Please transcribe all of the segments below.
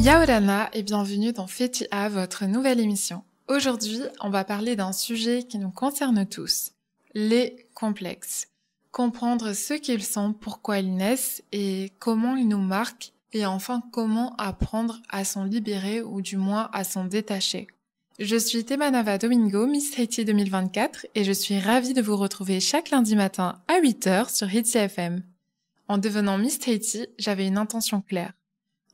Yaorana et bienvenue dans Fetia, votre nouvelle émission. Aujourd'hui, on va parler d'un sujet qui nous concerne tous, les complexes. Comprendre ce qu'ils sont, pourquoi ils naissent et comment ils nous marquent, et enfin comment apprendre à s'en libérer ou du moins à s'en détacher. Je suis Temanava Domingo, Miss Haiti 2024 et je suis ravie de vous retrouver chaque lundi matin à 8h sur Hitsi FM. En devenant Miss Haiti, j'avais une intention claire.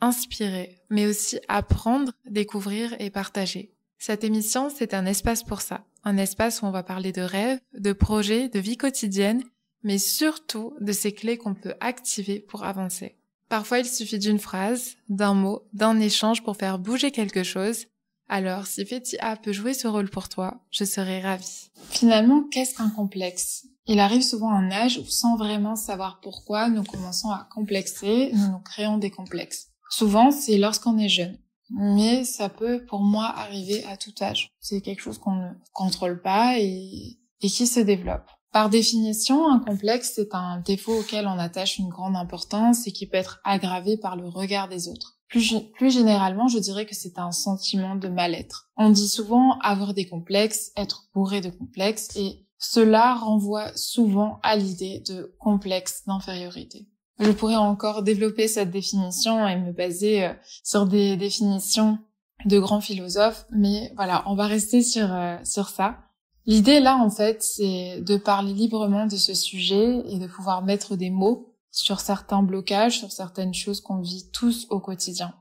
Inspirer, mais aussi apprendre, découvrir et partager. Cette émission, c'est un espace pour ça. Un espace où on va parler de rêves, de projets, de vie quotidienne, mais surtout de ces clés qu'on peut activer pour avancer. Parfois, il suffit d'une phrase, d'un mot, d'un échange pour faire bouger quelque chose. Alors, si Fetia peut jouer ce rôle pour toi, je serai ravie. Finalement, qu'est-ce qu'un complexe ? Il arrive souvent à un âge où, sans vraiment savoir pourquoi, nous commençons à complexer, nous créons des complexes. Souvent, c'est lorsqu'on est jeune. Mais ça peut, pour moi, arriver à tout âge. C'est quelque chose qu'on ne contrôle pas et qui se développe. Par définition, un complexe, c'est un défaut auquel on attache une grande importance et qui peut être aggravé par le regard des autres. Plus généralement, je dirais que c'est un sentiment de mal-être. On dit souvent avoir des complexes, être bourré de complexes, et cela renvoie souvent à l'idée de complexe d'infériorité. Je pourrais encore développer cette définition et me baser sur des définitions de grands philosophes, mais voilà, on va rester sur ça. L'idée là, en fait, c'est de parler librement de ce sujet et de pouvoir mettre des mots sur certains blocages, sur certaines choses qu'on vit tous au quotidien.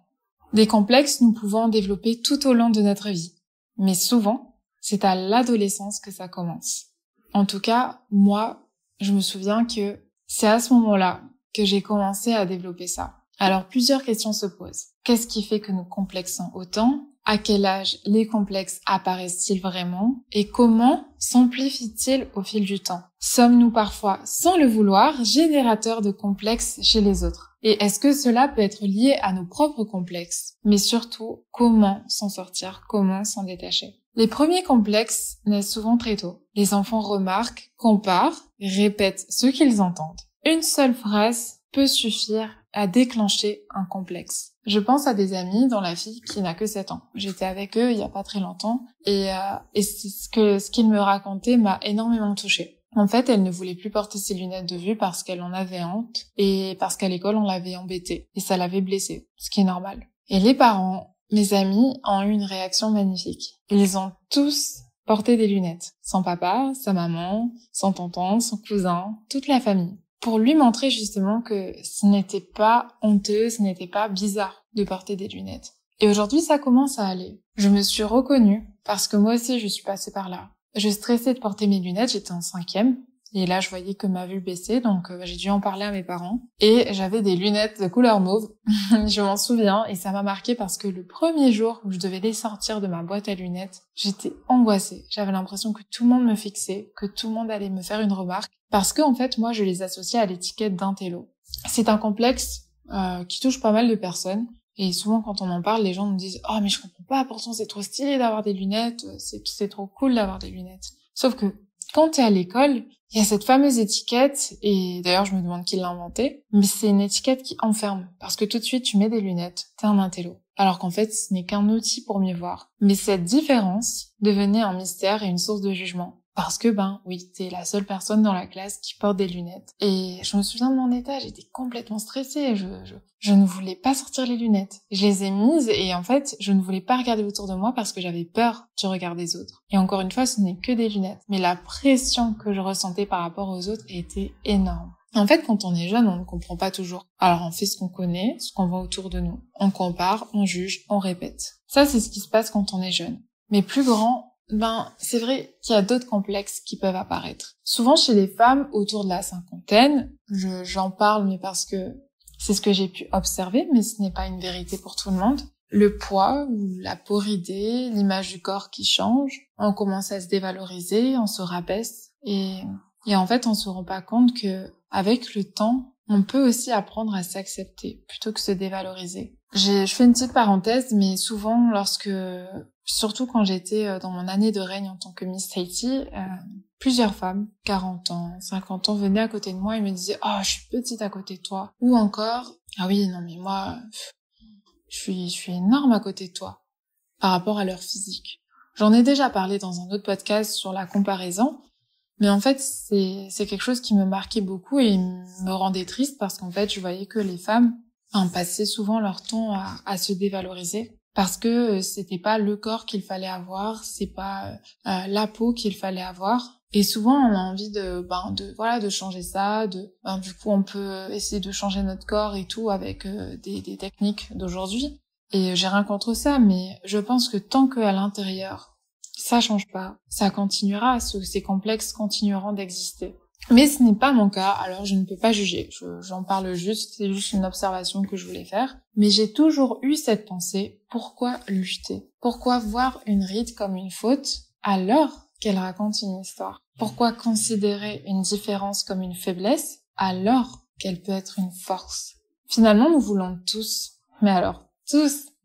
Des complexes, nous pouvons en développer tout au long de notre vie, mais souvent, c'est à l'adolescence que ça commence. En tout cas, moi, je me souviens que c'est à ce moment-là que j'ai commencé à développer ça. Alors, plusieurs questions se posent. Qu'est-ce qui fait que nous complexons autant ? À quel âge les complexes apparaissent-ils vraiment ? Et comment s'amplifient-ils au fil du temps ? Sommes-nous parfois, sans le vouloir, générateurs de complexes chez les autres ? Et est-ce que cela peut être lié à nos propres complexes ? Mais surtout, comment s'en sortir ? Comment s'en détacher ? Les premiers complexes naissent souvent très tôt. Les enfants remarquent, comparent, répètent ce qu'ils entendent. Une seule phrase peut suffire à déclencher un complexe. Je pense à des amis dont la fille qui n'a que 7 ans. J'étais avec eux il y a pas très longtemps et c'est ce qu'ils me racontaient m'a énormément touchée. En fait, elle ne voulait plus porter ses lunettes de vue parce qu'elle en avait honte et parce qu'à l'école on l'avait embêtée et ça l'avait blessée, ce qui est normal. Et les parents, mes amis, ont eu une réaction magnifique. Ils ont tous porté des lunettes. Son papa, sa maman, son tonton, son cousin, toute la famille. Pour lui montrer justement que ce n'était pas honteux, ce n'était pas bizarre de porter des lunettes. Et aujourd'hui, ça commence à aller. Je me suis reconnue parce que moi aussi, je suis passée par là. Je stressais de porter mes lunettes, j'étais en 5e. Et là, je voyais que ma vue baissait, donc j'ai dû en parler à mes parents. Et j'avais des lunettes de couleur mauve, je m'en souviens, et ça m'a marqué parce que le premier jour où je devais les sortir de ma boîte à lunettes, j'étais angoissée. J'avais l'impression que tout le monde me fixait, que tout le monde allait me faire une remarque, parce que en fait, moi, je les associais à l'étiquette d'intello. C'est un complexe qui touche pas mal de personnes. Et souvent, quand on en parle, les gens nous disent « Oh, mais je comprends pas, pourtant c'est trop stylé d'avoir des lunettes, c'est trop cool d'avoir des lunettes. » Sauf que quand t'es à l'école, il y a cette fameuse étiquette, et d'ailleurs je me demande qui l'a inventée, mais c'est une étiquette qui enferme, parce que tout de suite tu mets des lunettes, t'es un intello. Alors qu'en fait ce n'est qu'un outil pour mieux voir. Mais cette différence devenait un mystère et une source de jugement. Parce que oui, t'es la seule personne dans la classe qui porte des lunettes. Et je me souviens de mon état, j'étais complètement stressée, je ne voulais pas sortir les lunettes. Je les ai mises et en fait, je ne voulais pas regarder autour de moi parce que j'avais peur du regard des autres. Et encore une fois, ce n'est que des lunettes. Mais la pression que je ressentais par rapport aux autres était énorme. En fait, quand on est jeune, on ne comprend pas toujours. Alors on fait ce qu'on connaît, ce qu'on voit autour de nous. On compare, on juge, on répète. Ça, c'est ce qui se passe quand on est jeune. Mais plus grand, c'est vrai qu'il y a d'autres complexes qui peuvent apparaître. Souvent chez les femmes autour de la cinquantaine, j'en parle mais parce que c'est ce que j'ai pu observer, mais ce n'est pas une vérité pour tout le monde. Le poids ou la porridée, l'image du corps qui change, on commence à se dévaloriser, on se rabaisse et en fait on se rend pas compte que avec le temps, on peut aussi apprendre à s'accepter plutôt que se dévaloriser. Je fais une petite parenthèse, mais souvent surtout quand j'étais dans mon année de règne en tant que Miss Haiti, plusieurs femmes, 40 ans, 50 ans, venaient à côté de moi et me disaient « Oh, je suis petite à côté de toi ». Ou encore « Ah oui, non mais moi, je suis énorme à côté de toi par rapport à leur physique. J'en ai déjà parlé dans un autre podcast sur la comparaison, mais en fait, c'est quelque chose qui me marquait beaucoup et me rendait triste parce qu'en fait, je voyais que les femmes passaient souvent leur temps à se dévaloriser parce que c'était pas le corps qu'il fallait avoir, c'est pas la peau qu'il fallait avoir. Et souvent, on a envie de changer ça, du coup, on peut essayer de changer notre corps et tout avec des techniques d'aujourd'hui. Et j'ai rien contre ça, mais je pense que tant qu'à l'intérieur, ça change pas, ça continuera, ces complexes continueront d'exister. Mais ce n'est pas mon cas, alors je ne peux pas juger. J'en parle juste, c'est juste une observation que je voulais faire. Mais j'ai toujours eu cette pensée, pourquoi lutter? Pourquoi voir une ride comme une faute alors qu'elle raconte une histoire? Pourquoi considérer une différence comme une faiblesse alors qu'elle peut être une force? Finalement, nous voulons tous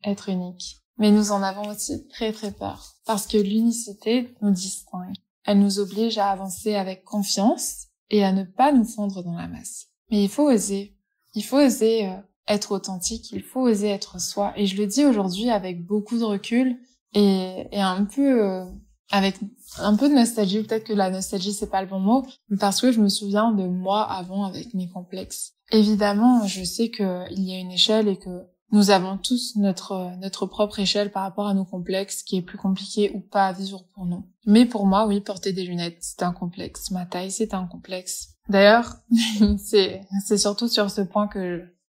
être uniques. Mais nous en avons aussi très très peur. Parce que l'unicité nous distingue. Elle nous oblige à avancer avec confiance et à ne pas nous fondre dans la masse. Mais il faut oser. Il faut oser être authentique, il faut oser être soi. Et je le dis aujourd'hui avec beaucoup de recul et avec un peu de nostalgie. Peut-être que la nostalgie, c'est pas le bon mot, mais parce que je me souviens de moi avant avec mes complexes. Évidemment, je sais qu'il y a une échelle et que nous avons tous notre propre échelle par rapport à nos complexes qui est plus compliqué ou pas à vivre pour nous. Mais pour moi, oui, porter des lunettes, c'est un complexe. Ma taille, c'est un complexe. D'ailleurs, c'est surtout sur ce point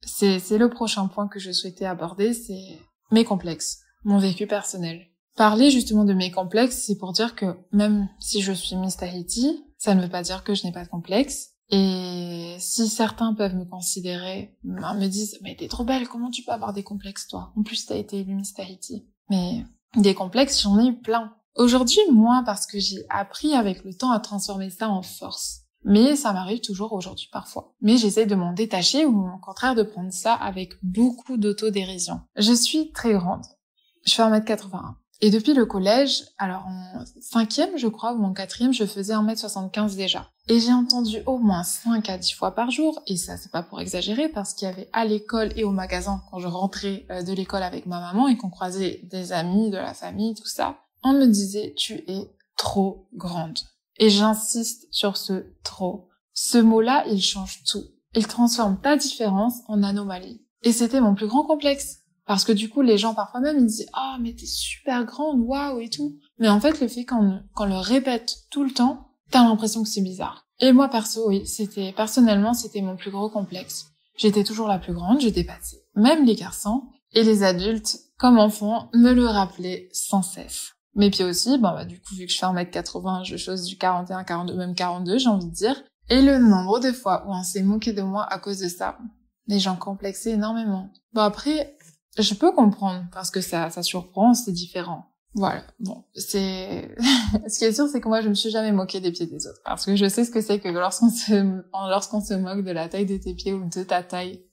c'est le prochain point que je souhaitais aborder, c'est mes complexes, mon vécu personnel. Parler justement de mes complexes, c'est pour dire que même si je suis Miss Tahiti, ça ne veut pas dire que je n'ai pas de complexe. Et si certains peuvent me considérer, me disent « Mais t'es trop belle, comment tu peux avoir des complexes, toi? En plus, t'as été élue Miss Tahiti. » Mais des complexes, j'en ai eu plein. Aujourd'hui, moins parce que j'ai appris avec le temps à transformer ça en force. Mais ça m'arrive toujours aujourd'hui parfois. Mais j'essaie de m'en détacher ou au contraire de prendre ça avec beaucoup d'autodérision. Je suis très grande. Je fais 1m81. Et depuis le collège, alors en 5e, je crois, ou en 4e, je faisais 1m75 déjà. Et j'ai entendu au moins 5 à 10 fois par jour, et ça c'est pas pour exagérer, parce qu'il y avait à l'école et au magasin, quand je rentrais de l'école avec ma maman et qu'on croisait des amis, de la famille, tout ça, on me disait « tu es trop grande ». Et j'insiste sur ce « trop ». Ce mot-là, il change tout. Il transforme ta différence en anomalie. Et c'était mon plus grand complexe. Parce que du coup, les gens parfois même, ils disent « Ah, mais t'es super grande, waouh » et tout. Mais en fait, le fait qu'on le répète tout le temps, t'as l'impression que c'est bizarre. Et moi, perso, oui, personnellement, c'était mon plus gros complexe. J'étais toujours la plus grande, je dépassais. Même les garçons et les adultes, comme enfants, me le rappelaient sans cesse. Mes pieds aussi, du coup, vu que je fais 1m80, je chose du 41, 42, même 42, j'ai envie de dire. Et le nombre de fois où on s'est moqué de moi à cause de ça, les gens complexaient énormément. Bon, après, je peux comprendre, parce que ça surprend, c'est différent. Voilà, bon, ce qui est sûr, c'est que moi, je me suis jamais moquée des pieds des autres, parce que je sais ce que c'est que lorsqu'on se moque de la taille de tes pieds ou de ta taille,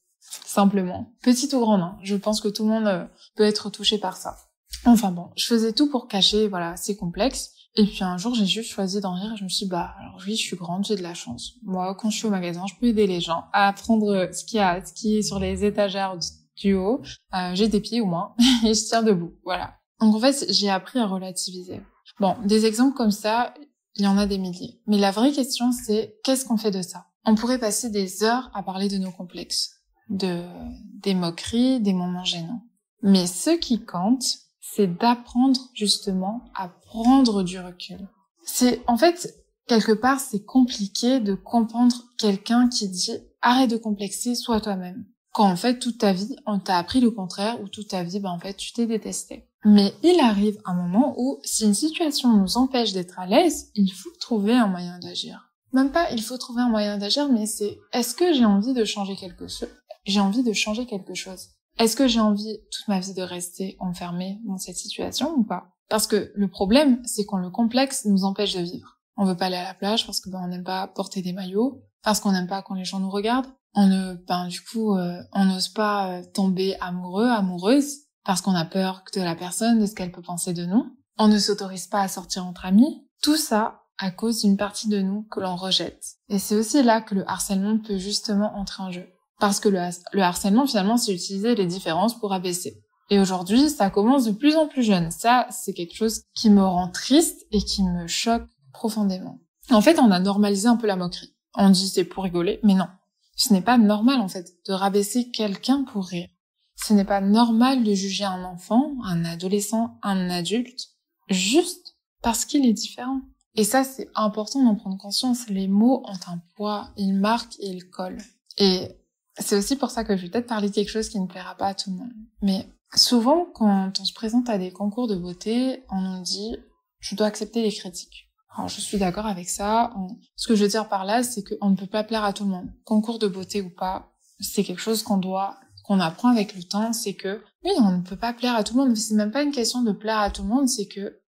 simplement. Petite ou grande, hein, je pense que tout le monde peut être touché par ça. Enfin bon, je faisais tout pour cacher, voilà, ces complexes. Et puis un jour, j'ai juste choisi d'en rire et je me suis dit, alors oui, je suis grande, j'ai de la chance. Moi, quand je suis au magasin, je peux aider les gens à prendre ce qui est sur les étagères du haut. J'ai des pieds au moins et je tiens debout, voilà. Donc en fait, j'ai appris à relativiser. Bon, des exemples comme ça, il y en a des milliers. Mais la vraie question, c'est qu'est-ce qu'on fait de ça? On pourrait passer des heures à parler de nos complexes, des moqueries, des moments gênants. Mais ce qui compte, c'est d'apprendre justement à prendre du recul. En fait, quelque part, c'est compliqué de comprendre quelqu'un qui dit « arrête de complexer, sois toi-même ». Quand en fait, toute ta vie, on t'a appris le contraire, ou toute ta vie, en fait, tu t'es détesté. Mais il arrive un moment où, si une situation nous empêche d'être à l'aise, il faut trouver un moyen d'agir. Même pas, il faut trouver un moyen d'agir, mais c'est est-ce que j'ai envie de changer quelque chose? J'ai envie de changer quelque chose. Est-ce que j'ai envie toute ma vie de rester enfermée dans cette situation ou pas? Parce que le problème, c'est quand le complexe nous empêche de vivre. On veut pas aller à la plage parce que on n'aime pas porter des maillots, parce qu'on n'aime pas quand les gens nous regardent. On n'ose pas tomber amoureuse, parce qu'on a peur de la personne, de ce qu'elle peut penser de nous. On ne s'autorise pas à sortir entre amis. Tout ça à cause d'une partie de nous que l'on rejette. Et c'est aussi là que le harcèlement peut justement entrer en jeu. Parce que le harcèlement, finalement, c'est utiliser les différences pour abaisser. Et aujourd'hui, ça commence de plus en plus jeune. Ça, c'est quelque chose qui me rend triste et qui me choque profondément. En fait, on a normalisé un peu la moquerie. On dit c'est pour rigoler, mais non. Ce n'est pas normal, en fait, de rabaisser quelqu'un pour rire. Ce n'est pas normal de juger un enfant, un adolescent, un adulte, juste parce qu'il est différent. Et ça, c'est important d'en prendre conscience. Les mots ont un poids, ils marquent et ils collent. Et c'est aussi pour ça que je vais peut-être parler de quelque chose qui ne plaira pas à tout le monde. Mais souvent, quand on se présente à des concours de beauté, on nous dit « je dois accepter les critiques ». Alors, je suis d'accord avec ça. Ce que je veux dire par là, c'est qu'on ne peut pas plaire à tout le monde. Concours de beauté ou pas, c'est quelque chose qu'on apprend avec le temps. C'est que, oui, on ne peut pas plaire à tout le monde. Mais c'est même pas une question de plaire à tout le monde. C'est que,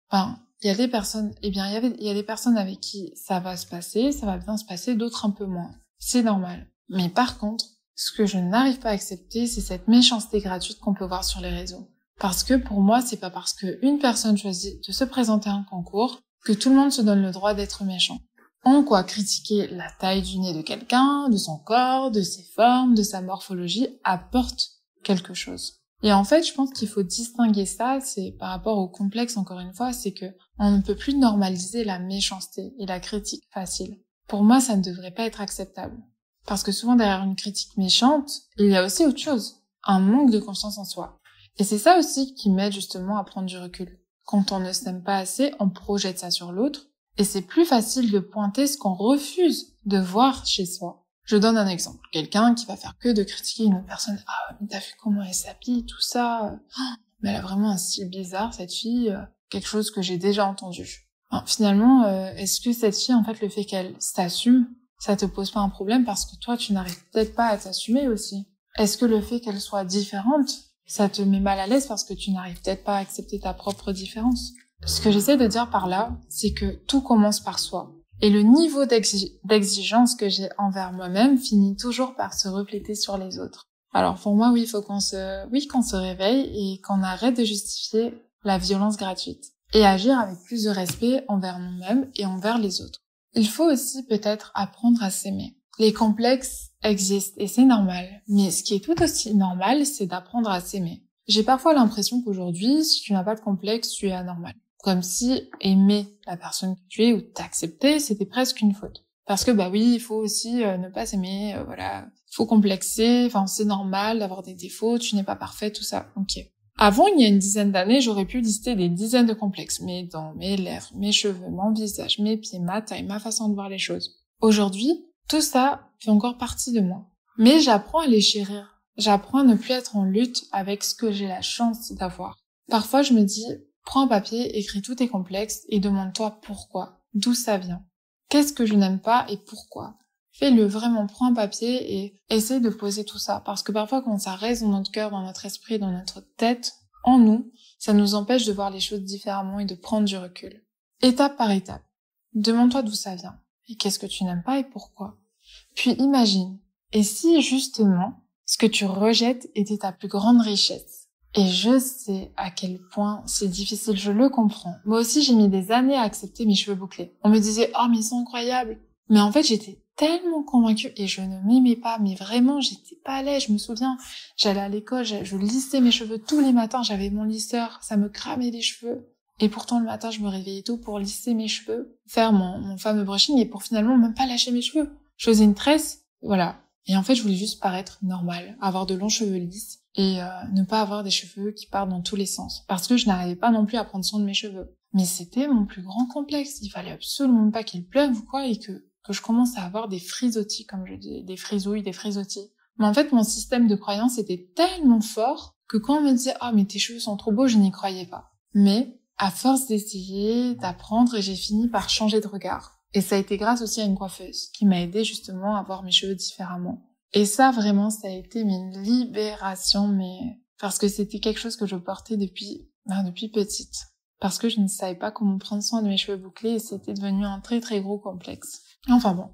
il y a des personnes, il y a des personnes avec qui ça va se passer, ça va bien se passer, d'autres un peu moins. C'est normal. Mais par contre, ce que je n'arrive pas à accepter, c'est cette méchanceté gratuite qu'on peut voir sur les réseaux. Parce que pour moi, c'est pas parce qu'une personne choisit de se présenter à un concours que tout le monde se donne le droit d'être méchant. En quoi critiquer la taille du nez de quelqu'un, de son corps, de ses formes, de sa morphologie apporte quelque chose. Et en fait, je pense qu'il faut distinguer ça, c'est par rapport au complexe, encore une fois, c'est que on ne peut plus normaliser la méchanceté et la critique facile. Pour moi, ça ne devrait pas être acceptable. Parce que souvent, derrière une critique méchante, il y a aussi autre chose, un manque de confiance en soi. Et c'est ça aussi qui m'aide justement à prendre du recul. Quand on ne s'aime pas assez, on projette ça sur l'autre, et c'est plus facile de pointer ce qu'on refuse de voir chez soi. Je donne un exemple. Quelqu'un qui va faire que de critiquer une autre personne. « Ah, mais t'as vu comment elle s'habille, tout ça. Mais elle a vraiment un style bizarre, cette fille. » Quelque chose que j'ai déjà entendu. Alors, finalement, est-ce que cette fille, en fait, le fait qu'elle s'assume, ça te pose pas un problème parce que toi, tu n'arrives peut-être pas à t'assumer aussi? Est-ce que le fait qu'elle soit différente, ça te met mal à l'aise parce que tu n'arrives peut-être pas à accepter ta propre différence? Ce que j'essaie de dire par là, c'est que tout commence par soi. Et le niveau d'exigence que j'ai envers moi-même finit toujours par se refléter sur les autres. Alors pour moi, oui, il faut qu'on se réveille et qu'on arrête de justifier la violence gratuite. Et agir avec plus de respect envers nous-mêmes et envers les autres. Il faut aussi peut-être apprendre à s'aimer. Les complexes existent et c'est normal. Mais ce qui est tout aussi normal, c'est d'apprendre à s'aimer. J'ai parfois l'impression qu'aujourd'hui, si tu n'as pas de complexe, tu es anormal. Comme si aimer la personne que tu es ou t'accepter, c'était presque une faute. Parce que oui, il faut aussi ne pas s'aimer, voilà. Il faut complexer, c'est normal d'avoir des défauts, tu n'es pas parfait, tout ça. Ok. Avant, il y a une dizaine d'années, j'aurais pu lister des dizaines de complexes. Mes dents, mes lèvres, mes cheveux, mon visage, mes pieds, ma taille, ma façon de voir les choses. Aujourd'hui, tout ça fait encore partie de moi. Mais j'apprends à les chérir. J'apprends à ne plus être en lutte avec ce que j'ai la chance d'avoir. Parfois, je me dis, prends un papier, écris tous tes complexes et demande-toi pourquoi, d'où ça vient. Qu'est-ce que je n'aime pas et pourquoi? Fais-le vraiment, prends un papier et essaye de poser tout ça. Parce que parfois, quand ça reste dans notre cœur, dans notre esprit, dans notre tête, en nous, ça nous empêche de voir les choses différemment et de prendre du recul. Étape par étape. Demande-toi d'où ça vient. Et qu'est-ce que tu n'aimes pas et pourquoi? Puis imagine. Et si, justement, ce que tu rejettes était ta plus grande richesse? Et je sais à quel point c'est difficile, je le comprends. Moi aussi, j'ai mis des années à accepter mes cheveux bouclés. On me disait « Oh, mais ils sont incroyables !» Mais en fait, j'étais tellement convaincue et je ne m'aimais pas, mais vraiment, j'étais pas à l'aise. Je me souviens, j'allais à l'école, je lissais mes cheveux tous les matins, j'avais mon lisseur, ça me cramait les cheveux. Et pourtant, le matin, je me réveillais tôt pour lisser mes cheveux, faire mon fameux brushing et pour finalement même pas lâcher mes cheveux. Je faisais une tresse, voilà. Et en fait, je voulais juste paraître normale, avoir de longs cheveux lisses et ne pas avoir des cheveux qui partent dans tous les sens. Parce que je n'arrivais pas non plus à prendre soin de mes cheveux. Mais c'était mon plus grand complexe. Il fallait absolument pas qu'il pleuve ou quoi et que je commence à avoir des frisottis, comme je dis, des frisouilles, des frisottis. Mais en fait, mon système de croyance était tellement fort que quand on me disait « Ah, mais tes cheveux sont trop beaux », je n'y croyais pas. Mais à force d'essayer, d'apprendre, j'ai fini par changer de regard. Et ça a été grâce aussi à une coiffeuse qui m'a aidé justement à voir mes cheveux différemment. Et ça, vraiment, ça a été une libération, mais parce que c'était quelque chose que je portais depuis petite. Parce que je ne savais pas comment prendre soin de mes cheveux bouclés et c'était devenu un très très gros complexe. Enfin bon,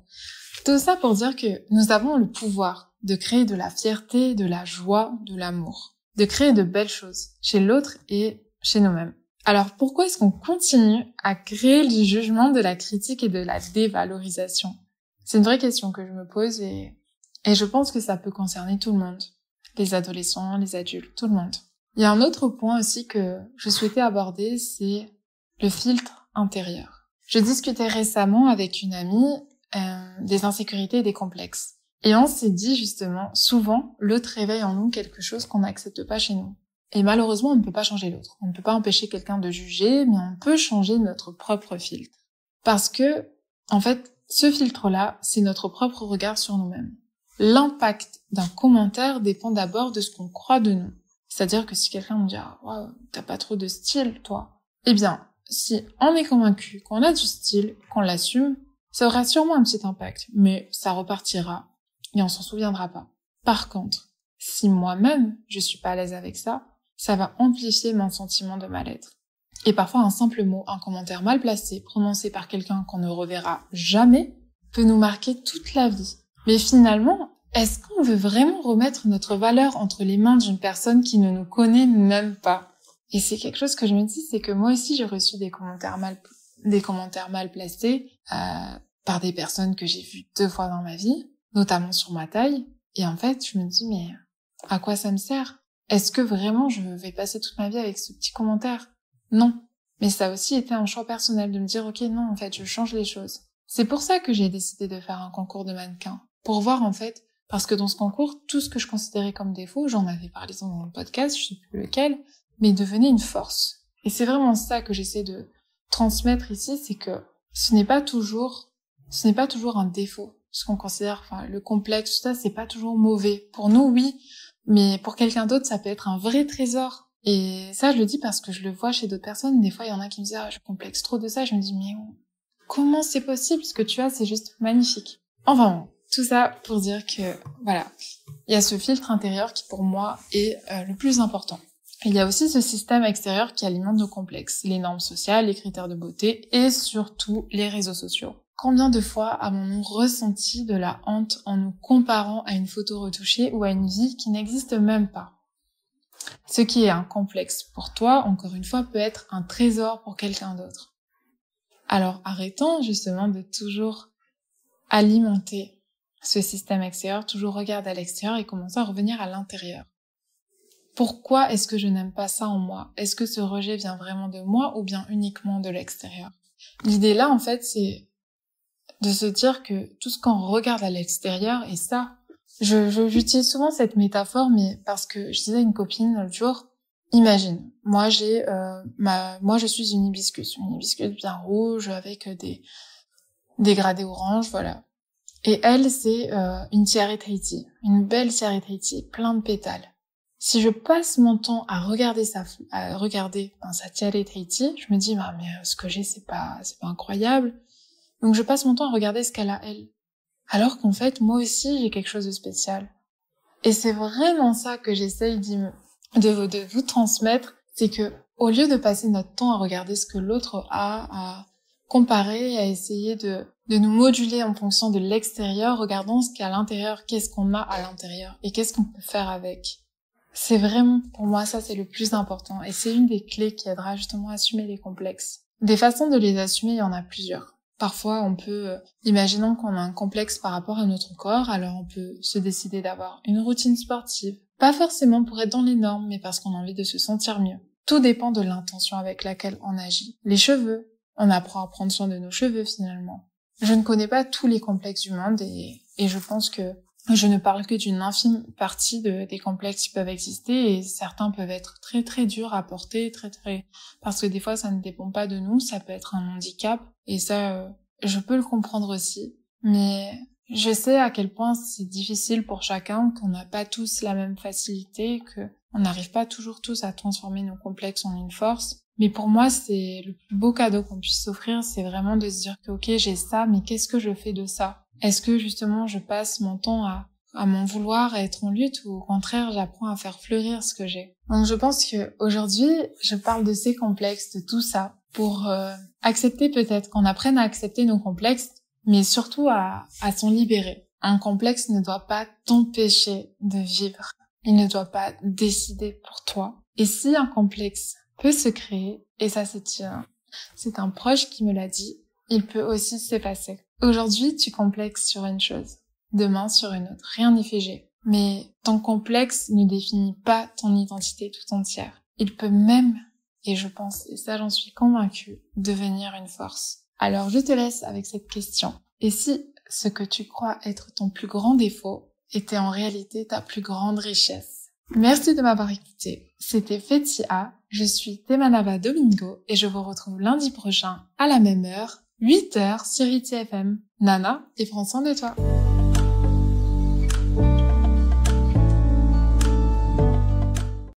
tout ça pour dire que nous avons le pouvoir de créer de la fierté, de la joie, de l'amour. De créer de belles choses chez l'autre et chez nous-mêmes. Alors pourquoi est-ce qu'on continue à créer du jugement, de la critique et de la dévalorisation? C'est une vraie question que je me pose et je pense que ça peut concerner tout le monde. Les adolescents, les adultes, tout le monde. Il y a un autre point aussi que je souhaitais aborder, c'est le filtre intérieur. Je discutais récemment avec une amie des insécurités et des complexes. Et on s'est dit justement, souvent, l'autre réveille en nous quelque chose qu'on n'accepte pas chez nous. Et malheureusement, on ne peut pas changer l'autre. On ne peut pas empêcher quelqu'un de juger, mais on peut changer notre propre filtre. Parce que, en fait, ce filtre-là, c'est notre propre regard sur nous-mêmes. L'impact d'un commentaire dépend d'abord de ce qu'on croit de nous. C'est-à-dire que si quelqu'un me dit « Ah, wow, t'as pas trop de style, toi », eh bien, si on est convaincu qu'on a du style, qu'on l'assume, ça aura sûrement un petit impact, mais ça repartira et on s'en souviendra pas. Par contre, si moi-même, je suis pas à l'aise avec ça, ça va amplifier mon sentiment de mal-être. Et parfois, un simple mot, un commentaire mal placé, prononcé par quelqu'un qu'on ne reverra jamais, peut nous marquer toute la vie. Mais finalement, est-ce qu'on veut vraiment remettre notre valeur entre les mains d'une personne qui ne nous connaît même pas? Et c'est quelque chose que je me dis, c'est que moi aussi j'ai reçu des commentaires mal placés par des personnes que j'ai vues 2 fois dans ma vie, notamment sur ma taille. Et en fait, je me dis, mais à quoi ça me sert? Est-ce que vraiment je vais passer toute ma vie avec ce petit commentaire? Non. Mais ça a aussi été un choix personnel de me dire, ok, non, en fait, je change les choses. C'est pour ça que j'ai décidé de faire un concours de mannequins. Pour voir, en fait, parce que dans ce concours, tout ce que je considérais comme défaut, j'en avais parlé dans le podcast, je sais plus lequel, mais devenait une force. Et c'est vraiment ça que j'essaie de transmettre ici, c'est que ce n'est pas toujours un défaut. Ce qu'on considère, enfin, le complexe, tout ça, c'est pas toujours mauvais. Pour nous, oui, mais pour quelqu'un d'autre, ça peut être un vrai trésor. Et ça, je le dis parce que je le vois chez d'autres personnes. Des fois, il y en a qui me disent, ah, je complexe trop de ça. Je me dis, mais comment c'est possible? Ce que tu as, c'est juste magnifique. Enfin bon, tout ça pour dire que, voilà, il y a ce filtre intérieur qui, pour moi, est le plus important. Il y a aussi ce système extérieur qui alimente nos complexes, les normes sociales, les critères de beauté et surtout les réseaux sociaux. Combien de fois avons-nous ressenti de la honte en nous comparant à une photo retouchée ou à une vie qui n'existe même pas? Ce qui est un complexe pour toi, encore une fois, peut être un trésor pour quelqu'un d'autre. Alors arrêtons justement de toujours alimenter ce système extérieur, toujours regarder à l'extérieur et commencer à revenir à l'intérieur. Pourquoi est-ce que je n'aime pas ça en moi? Est-ce que ce rejet vient vraiment de moi ou bien uniquement de l'extérieur? L'idée là, en fait, c'est de se dire que tout ce qu'on regarde à l'extérieur, et ça, j'utilise souvent cette métaphore, mais parce que je disais à une copine l'autre jour, imagine, moi je suis une hibiscus bien rouge avec des dégradés orange, voilà. Et elle, c'est une tiare Tahiti, une belle tiare Tahiti, plein de pétales. Si je passe mon temps à regarder sa tiare Tahiti, je me dis, bah, mais ce que j'ai, c'est pas incroyable. Donc je passe mon temps à regarder ce qu'elle a, elle. Alors qu'en fait, moi aussi, j'ai quelque chose de spécial. Et c'est vraiment ça que j'essaye de vous transmettre, c'est que, au lieu de passer notre temps à regarder ce que l'autre a, à comparer, à essayer de nous moduler en fonction de l'extérieur, regardons ce qu'il y a à l'intérieur, qu'est-ce qu'on a à l'intérieur, et qu'est-ce qu'on peut faire avec. C'est vraiment, pour moi, ça c'est le plus important, et c'est une des clés qui aidera justement à assumer les complexes. Des façons de les assumer, il y en a plusieurs. Parfois, on peut, imaginons qu'on a un complexe par rapport à notre corps, alors on peut se décider d'avoir une routine sportive. Pas forcément pour être dans les normes, mais parce qu'on a envie de se sentir mieux. Tout dépend de l'intention avec laquelle on agit. Les cheveux, on apprend à prendre soin de nos cheveux finalement. Je ne connais pas tous les complexes du monde et je pense que je ne parle que d'une infime partie des complexes qui peuvent exister et certains peuvent être très très durs à porter, parce que des fois ça ne dépend pas de nous, ça peut être un handicap et ça je peux le comprendre aussi, mais je sais à quel point c'est difficile pour chacun, qu'on n'a pas tous la même facilité, qu'on n'arrive pas toujours tous à transformer nos complexes en une force. Mais pour moi, c'est le plus beau cadeau qu'on puisse s'offrir, c'est vraiment de se dire que ok, j'ai ça, mais qu'est-ce que je fais de ça? Est-ce que justement je passe mon temps à m'en vouloir, à être en lutte, ou au contraire j'apprends à faire fleurir ce que j'ai? Donc je pense que aujourd'hui, je parle de ces complexes, de tout ça, pour accepter peut-être, qu'on apprenne à accepter nos complexes, mais surtout à s'en libérer. Un complexe ne doit pas t'empêcher de vivre. Il ne doit pas décider pour toi. Et si un complexe peut se créer, et ça c'est un proche qui me l'a dit, il peut aussi s'effacer. Aujourd'hui, tu complexes sur une chose, demain sur une autre, rien n'est figé. Mais ton complexe ne définit pas ton identité tout entière. Il peut même, et je pense, et ça j'en suis convaincue, devenir une force. Alors je te laisse avec cette question. Et si ce que tu crois être ton plus grand défaut était en réalité ta plus grande richesse? Merci de m'avoir écouté. C'était Fetia, je suis Temanaba Domingo et je vous retrouve lundi prochain à la même heure, 8h sur ITFM. Nana et prends soin de toi.